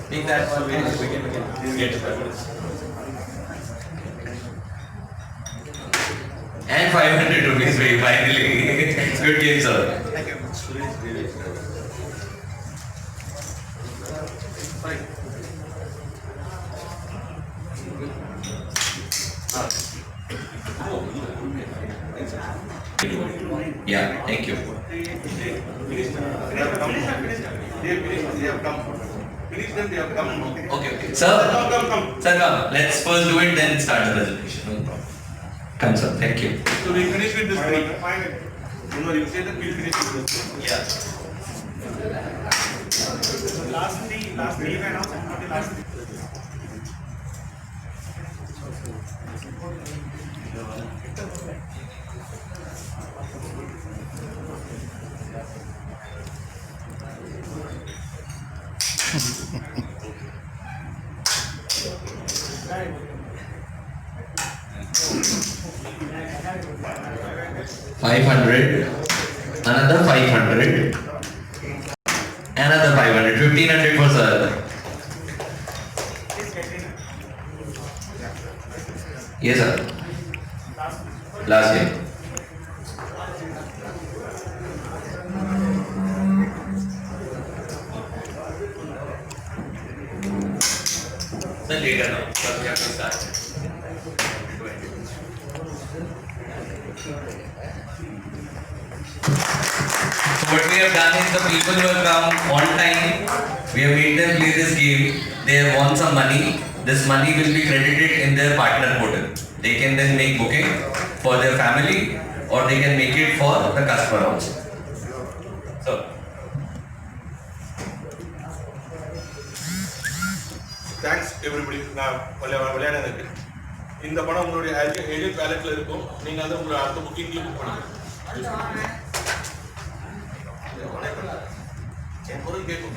Take that for me. We can get it. And 500 rupees we finally. Good game, sir. Thank you. Yeah, thank you. Okay. Sir, come. Let's first do it, then start the presentation. No problem. Come, sir. Thank you. So we finish with this three. You say that we'll finish with this. Yeah. Last three and not the last three. 500, another 500, another 500, 1500 for sir. Yes, sir. Last year. Sir, later now. First we have to start. So what we have done is the people who have come on time, we have made them play this game. They have won some money. This money will be credited in their partner portal. They can then make booking for their family or they can make it for the customer also. So, Thanks everybody. நான் விளையாடுறதுக்கு இந்த பணம் உங்களுடைய agent வேலெட்ல இருக்கும். நீங்க அதை உங்க அடுத்த புக்கிங்ல புக் பண்ணிக்கலாம். ஒரு கேட்கும்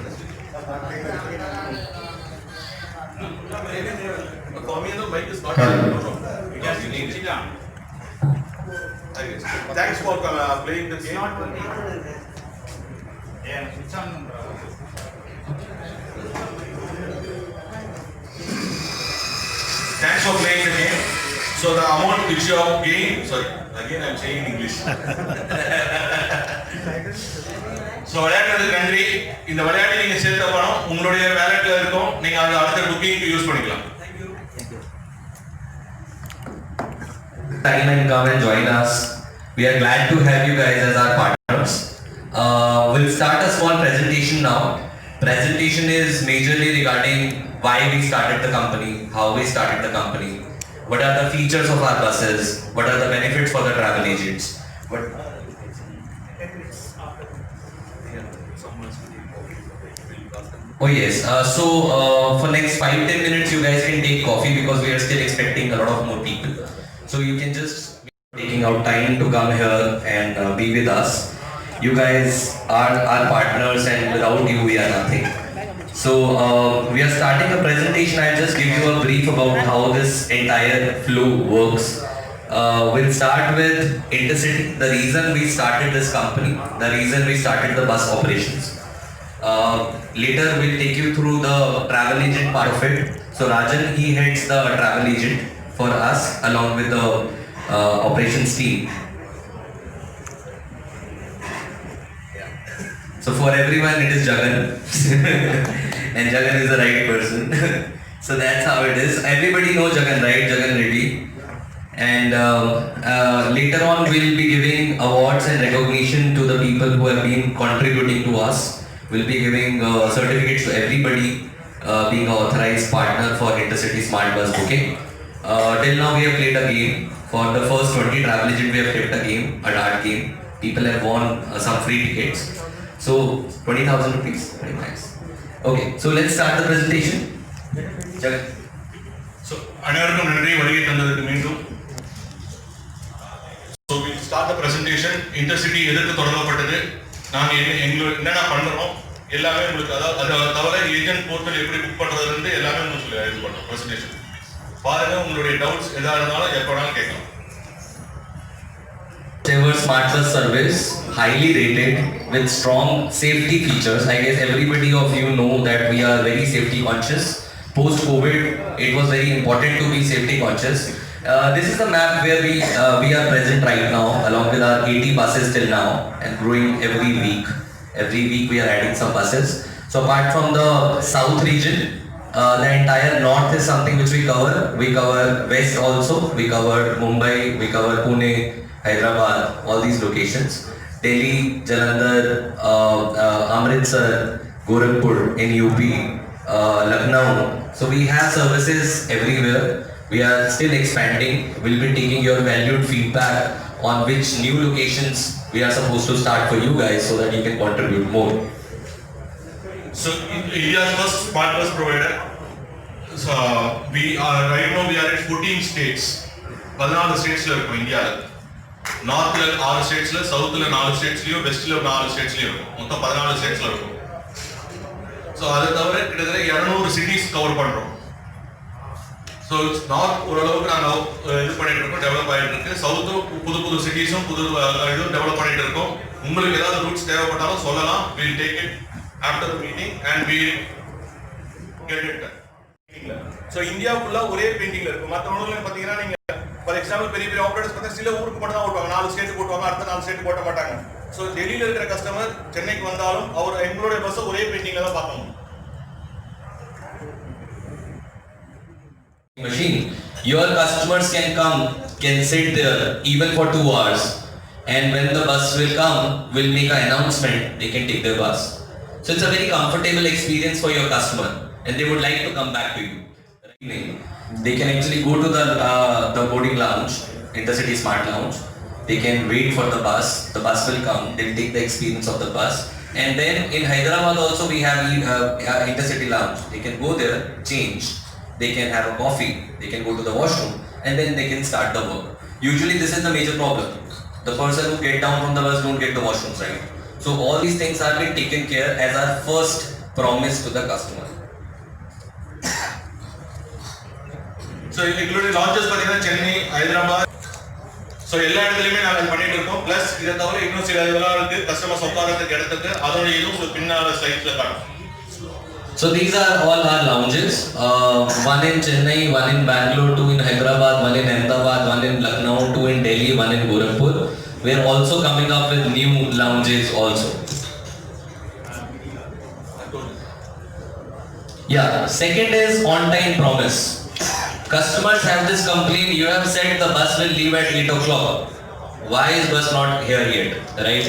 For me, the mic is not because you need it. Thanks for playing the game. Yeah, switch on. Thanks for playing the game. So the amount which you have gained, sorry, again I'm saying in English. So விளையாடுறதுக்கு நன்றி. இந்த விளையாட்டு நீங்க சேர்த்த பணம் உங்களுடைய வேலெட்ல இருக்கும். நீங்க அதை அடுத்த புக்கிங்க்கு யூஸ் பண்ணிக்கலாம். Time and come and join us. We are glad to have you guys as our partners. We'll start a small presentation now. Presentation is majorly regarding why we started the company, how we started the company, what are the features of our buses, what are the benefits for the travel agents. Oh yes, for next 5-10 minutes you guys can take coffee because we are still expecting a lot of more people. So you can just be taking out time to come here and be with us. You guys are our partners and without you we are nothing. So we are starting a presentation. I'll just give you a brief about how this entire flow works. We'll start with Intercity, the reason we started this company, the reason we started the bus operations. Later we'll take you through the travel agent part of it. So Rajan, he heads the travel agent for us along with the operations team. So for everyone it is Jagan and Jagan is the right person. So that's how it is. Everybody knows Jagan, right? Jagan Reddy. And later on we'll be giving awards and recognition to the people who have been contributing to us. We'll be giving certificates to everybody being an authorized partner for Intercity Smart Bus Booking. Till now we have played a game. For the first 20 travel agents we have played a game, a dart game. People have won some free tickets. So 20,000 rupees, very nice. Okay, so let's start the presentation. Jagan. So அனைவருக்கும் நன்றி வருகை தந்ததுக்கு மீண்டும். So we start the presentation. Intercity எதற்கு தொடங்கப்பட்டது, நாங்கள் எங்களுக்கு என்னென்ன பண்ணுறோம் எல்லாமே உங்களுக்கு, அதை தவிர ஏஜென்ட் போர்ட்டல் எப்படி புக் பண்ணுறதுன்னு எல்லாமே உங்களுக்கு இது பண்ணுறோம் பிரசன்டேஷன். பாருங்கள், உங்களுடைய டவுட்ஸ் எதாக இருந்தாலும் எப்போ வேணாலும் கேட்கலாம். Ever Smart Bus service, highly rated with strong safety features. I guess everybody of you know that we are very safety conscious. Post COVID, it was very important to be safety conscious. This is the map where we are present right now, along with our 80 buses till now, and growing every week. Every week we are adding some buses. So apart from the south region, the entire north is something which we cover. We cover west also. We cover Mumbai. We cover Pune, Hyderabad, all these locations. Delhi, Jalandhar, Amritsar, Gorakhpur in UP, Lucknow. So we have services everywhere. We are still expanding. We'll be taking your valued feedback on which new locations we are supposed to start for you guys so that you can contribute more. So India's first smart bus provider. So we are right now we are at 14 states. 14 stateஸ்ல இருக்கும் இந்தியால. நார்த்ல 6 ஸ்டேட்ஸ்ல, சவுத்ல 4 ஸ்டேட்ஸ்லயும், வெஸ்ட்ல 4 ஸ்டேட்ஸ்லயும் இருக்கும். மொத்தம் 14 ஸ்டேட்ஸ்ல இருக்கும். So அதை தவிர கிட்டத்தட்ட 200 cities cover பண்றோம். So north ஓரளவுக்கு நாங்கள் இது பண்ணிட்டு இருக்கோம், டெவலப் ஆகிட்டு இருக்கு. சவுத்தும் புது சிட்டிஸும் இதுவும் டெவலப் பண்ணிட்டு இருக்கோம். உங்களுக்கு ஏதாவது ரூட்ஸ் தேவைப்பட்டாலும் சொல்லலாம். Will take it after the meeting and will get it done. So இந்தியாவுக்குள்ள ஒரே பெயிண்டிங்ல இருக்கும். மற்ற ஊர்ல பார்த்தீங்கன்னா நீங்க ஃபார் எக்ஸாம்பிள் பெரிய பெரிய ஆப்ரேட்டர்ஸ் பார்த்தா சில ஊருக்கு மட்டும் தான் ஓட்டுவாங்க, 4 ஸ்டேட் போட்டுவாங்க, அடுத்த 4 ஸ்டேட் போட்ட மாட்டாங்க. ஸோ டெல்லியில் இருக்கிற கஸ்டமர் சென்னைக்கு வந்தாலும் அவர் எங்களுடைய பஸ்ஸை ஒரே பெயிண்டிங்ல தான் பார்க்கணும். Machine, your customers can sit there even for 2 hours, and when the bus will come, we'll make an announcement, they can take their bus. So it's a very comfortable experience for your customer, and they would like to come back to you. They can actually go to the boarding lounge, Intercity Smart Lounge. They can wait for the bus will come, they'll take the experience of the bus. And then in Hyderabad also we have Intercity Lounge. They can go there, change, they can have a coffee, they can go to the washroom, and then they can start the work. Usually this is the major problem. The person who get down from the bus don't get the washrooms right. So all these things have been taken care as our first promise to the customer. So எங்களுடைய launches பார்த்தீங்கன்னா Chennai, Hyderabad, so எல்லா இடத்துலையுமே நாங்கள் பண்ணிட்டு இருக்கோம். Plus இதை தவிர இன்னும் சில இதெல்லாம் இருக்கு, கஸ்டமர்ஸ் உட்காரத்துக்கு இடத்துக்கு, அதோடைய இதுவும் உங்களுக்கு பின்னால் ஸ்லைட்ஸில் காட்டும். So these are all our lounges. One in Chennai, one in Bangalore, 2 in Hyderabad, 1 in Ahmedabad, 1 in Lucknow, 2 in Delhi, 1 in Gorakhpur. We are also coming up with new lounges also. Yeah, second is on-time promise. Customers have this complaint, you have said the bus will leave at 8 o'clock. Why is bus not here yet, right?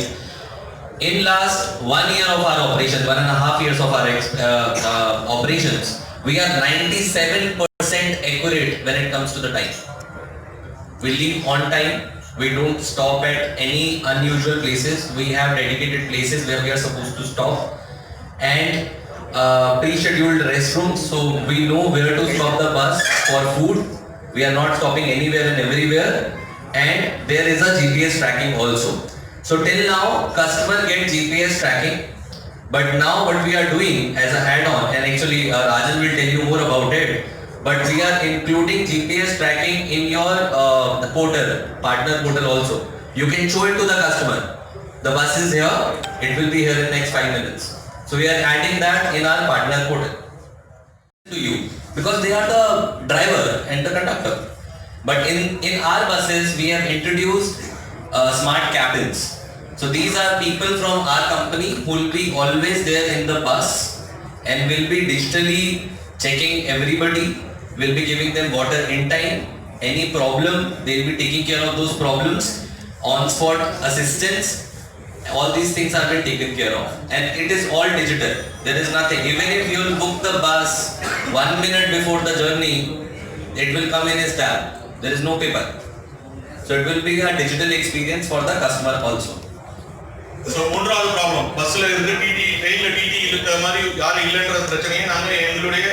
In last 1 year of our operation, 1.5 years of our operations, we are 97% accurate when it comes to the time. We leave on time, we don't stop at any unusual places, we have dedicated places where we are supposed to stop, and pre-scheduled restrooms, so we know where to stop the bus for food. We are not stopping anywhere and everywhere, and there is a GPS tracking also. So till now, customer get GPS tracking, but now what we are doing as an add-on, and actually Rajan will tell you more about it, but we are including GPS tracking in your portal, partner portal also. You can show it to the customer. The bus is here, it will be here in next 5 minutes. So we are adding that in our partner portal to you, because they are the driver and the conductor. But in our buses, we have introduced smart cabins. So these are people from our company who will be always there in the bus and will be digitally checking everybody, will be giving them water in time. Any problem, they will be taking care of those problems. On-spot assistance, all these things have been taken care of. And it is all digital. There is nothing. Even if you will book the bus 1 minute before the journey, it will come in his tab. There is no paper. So it will be a digital experience for the customer also. So மூன்றாவது problem, பஸ்ஸில் இருந்து DD, ட்ரெயினில் DD இருக்கிற மாதிரி யாரும் இல்லைன்ற பிரச்சனையை நாங்கள் எங்களுடைய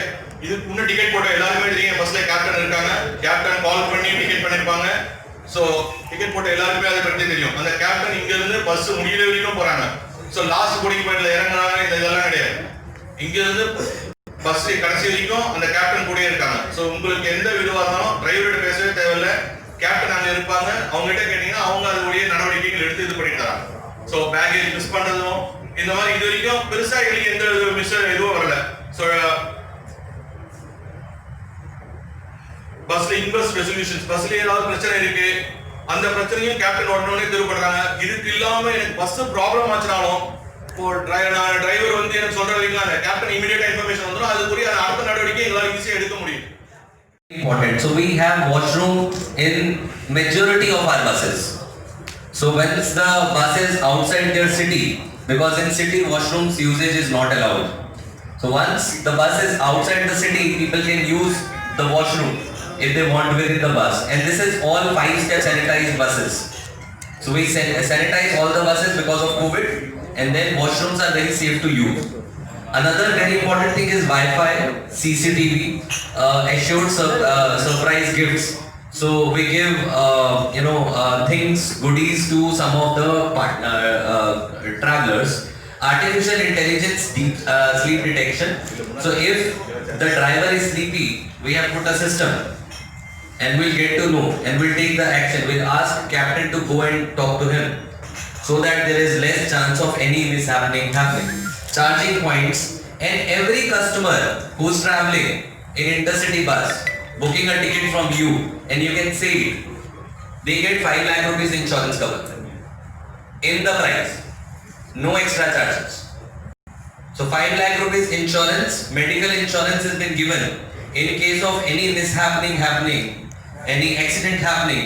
இதுக்கு முன்ன டிக்கெட் போட்ட எல்லாருமே தெரியும் பஸ்ல கேப்டன் இருக்காங்க, கேப்டன் கால் பண்ணி டிக்கெட் பண்ணிருப்பாங்க. ஸோ டிக்கெட் போட்ட எல்லாருக்குமே அதை பற்றி தெரியும். அந்த கேப்டன் இங்க இருந்து பஸ் முடிகிற வரைக்கும் போறாங்க. ஸோ லாஸ்ட் போர்டிங் பாயிண்ட்ல இறங்குறாங்க, இதெல்லாம் கிடையாது. இங்க இருந்து பஸ் கடைசி வரைக்கும் அந்த கேப்டன் கூட இருக்காங்க. ஸோ உங்களுக்கு எந்த விதமா இருந்தாலும் டிரைவர்கிட்ட பேசவே தேவையில்லை, கேப்டன் அங்க இருப்பாங்க. அவங்ககிட்ட கேட்டீங்கன்னா அவங்க அதனுடைய நடவடிக்கைகள் எடுத்து இது பண்ணி தராங்க. ஸோ பேக்கேஜ் மிஸ் பண்றதும் இந்த மாதிரி இது வரைக்கும் பெருசா எங்களுக்கு எந்த மிஸ் எதுவும் வரல. ஸோ பஸ்ல இன்வெஸ்ட் ரெசல்யூஷன்ஸ், பஸ்ல ஏதாவது பிரச்சனை இருக்கு, அந்த பிரச்சனையும் கேப்டன் உடனே தீர்வு பண்றாங்க. இதுக்கு இல்லாம எனக்கு பஸ் ப்ராப்ளம் ஆச்சுனாலும் டிரைவர் வந்து எனக்கு சொல்ற வரைக்கும் அந்த கேப்டன் இமிடியேட்டா இன்ஃபர்மேஷன் வந்துடும். அதுக்குரிய அடுத்த நடவடிக்கை எங்களால் ஈஸியா எடுக்க முடியும். Important. So we have washroom in majority of our buses. So once the bus is outside their city, because in city washrooms usage is not allowed. So once the bus is outside the city, people can use the washroom if they want within the bus. And this is all 5-step sanitized buses. So we sanitize all the buses because of COVID, and then washrooms are very safe to use. Another very important thing is Wi-Fi, CCTV, assured surprise gifts. So we give things, goodies to some of the travelers. Artificial intelligence sleep detection. So if the driver is sleepy, we have put a system, and we'll get to know, and we'll take the action. We'll ask captain to go and talk to him, so that there is less chance of any mishappening happening. Charging points, and every customer who's traveling in intercity bus, booking a ticket from you, and you can say it, they get 5 lakh rupees insurance cover in the price, no extra charges. So 5 lakh rupees insurance, medical insurance has been given in case of any mishappening happening, any accident happening.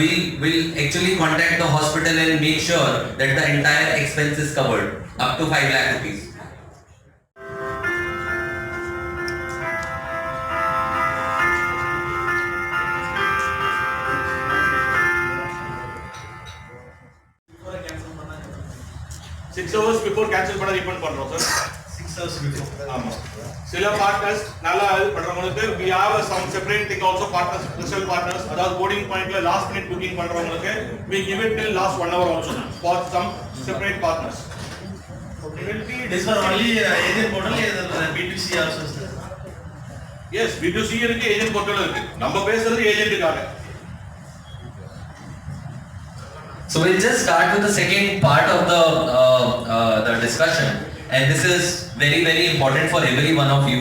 We will actually contact the hospital and make sure that the entire expense is covered up to 5 lakh rupees. Six hours before cancel பண்ண refund பண்றோம் sir. 6 hours before. ஆமா. சில partners நல்லா இது பண்றவங்களுக்கு we have some separate thing also partners, special partners. அதாவது boarding பாயிண்ட்ல last minute booking பண்றவங்களுக்கு we give it till last 1 hour also for some separate partners. Okay. Will be this for only agent portal or B2C also sir? Yes, B2C இருக்கு, agent portal இருக்கு. நம்ம பேசுறது ஏஜென்ட்டுக்காக. So we'll just start with the second part of the discussion, and this is very very important for every one of you.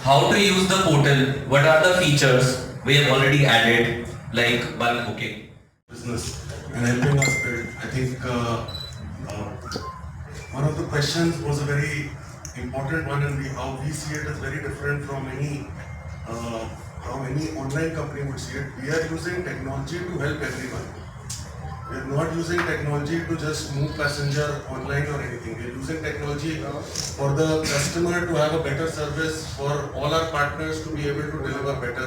How to use the portal? What are the features we have already added, like bulk booking? Business and helping us build. I think one of the questions was a very important one, and how we see it is very different from how any online company would see it. We are using technology to help everyone. We are not using technology to just move passenger online or anything. We are using technology for the customer to have a better service, for all our partners to be able to deliver better.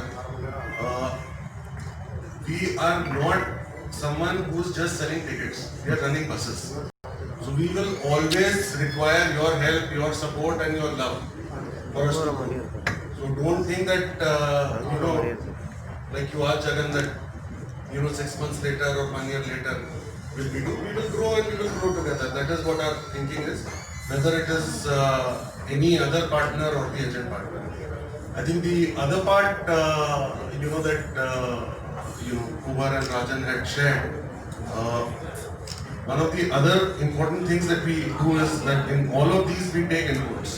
We are not someone who's just selling tickets. We are running buses. So we will always require your help, your support and your love for us to grow. So don't think that, like you asked Jagan, that 6 months later or 1 year later we will grow and we will grow together. That is what our thinking is, whether it is any other partner or the agent partner. I think the other part, Kumar and Rajan had shared, one of the other important things that we do is that in all of these we take inputs.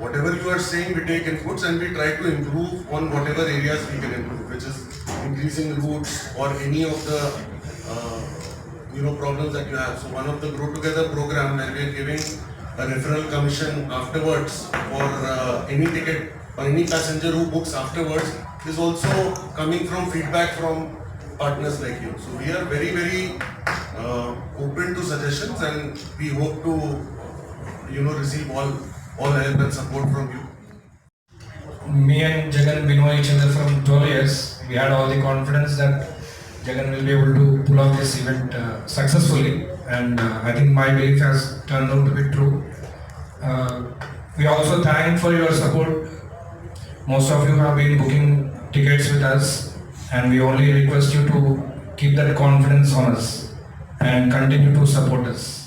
Whatever you are saying, we take inputs and we try to improve on whatever areas we can improve, which is increasing routes or any of the problems that you have. So one of the Grow Together program, where we are giving a referral commission afterwards for any ticket or any passenger who books afterwards, is also coming from feedback from partners like you. So we are very very open to suggestions, and we hope to receive all help and support from you. Me and Jagan, we know each other from 12 years. We had all the confidence that Jagan will be able to pull off this event successfully, and I think my belief has turned out to be true. We also thank for your support Most of you have been booking tickets with us, and we only request you to keep that confidence on us and continue to support us.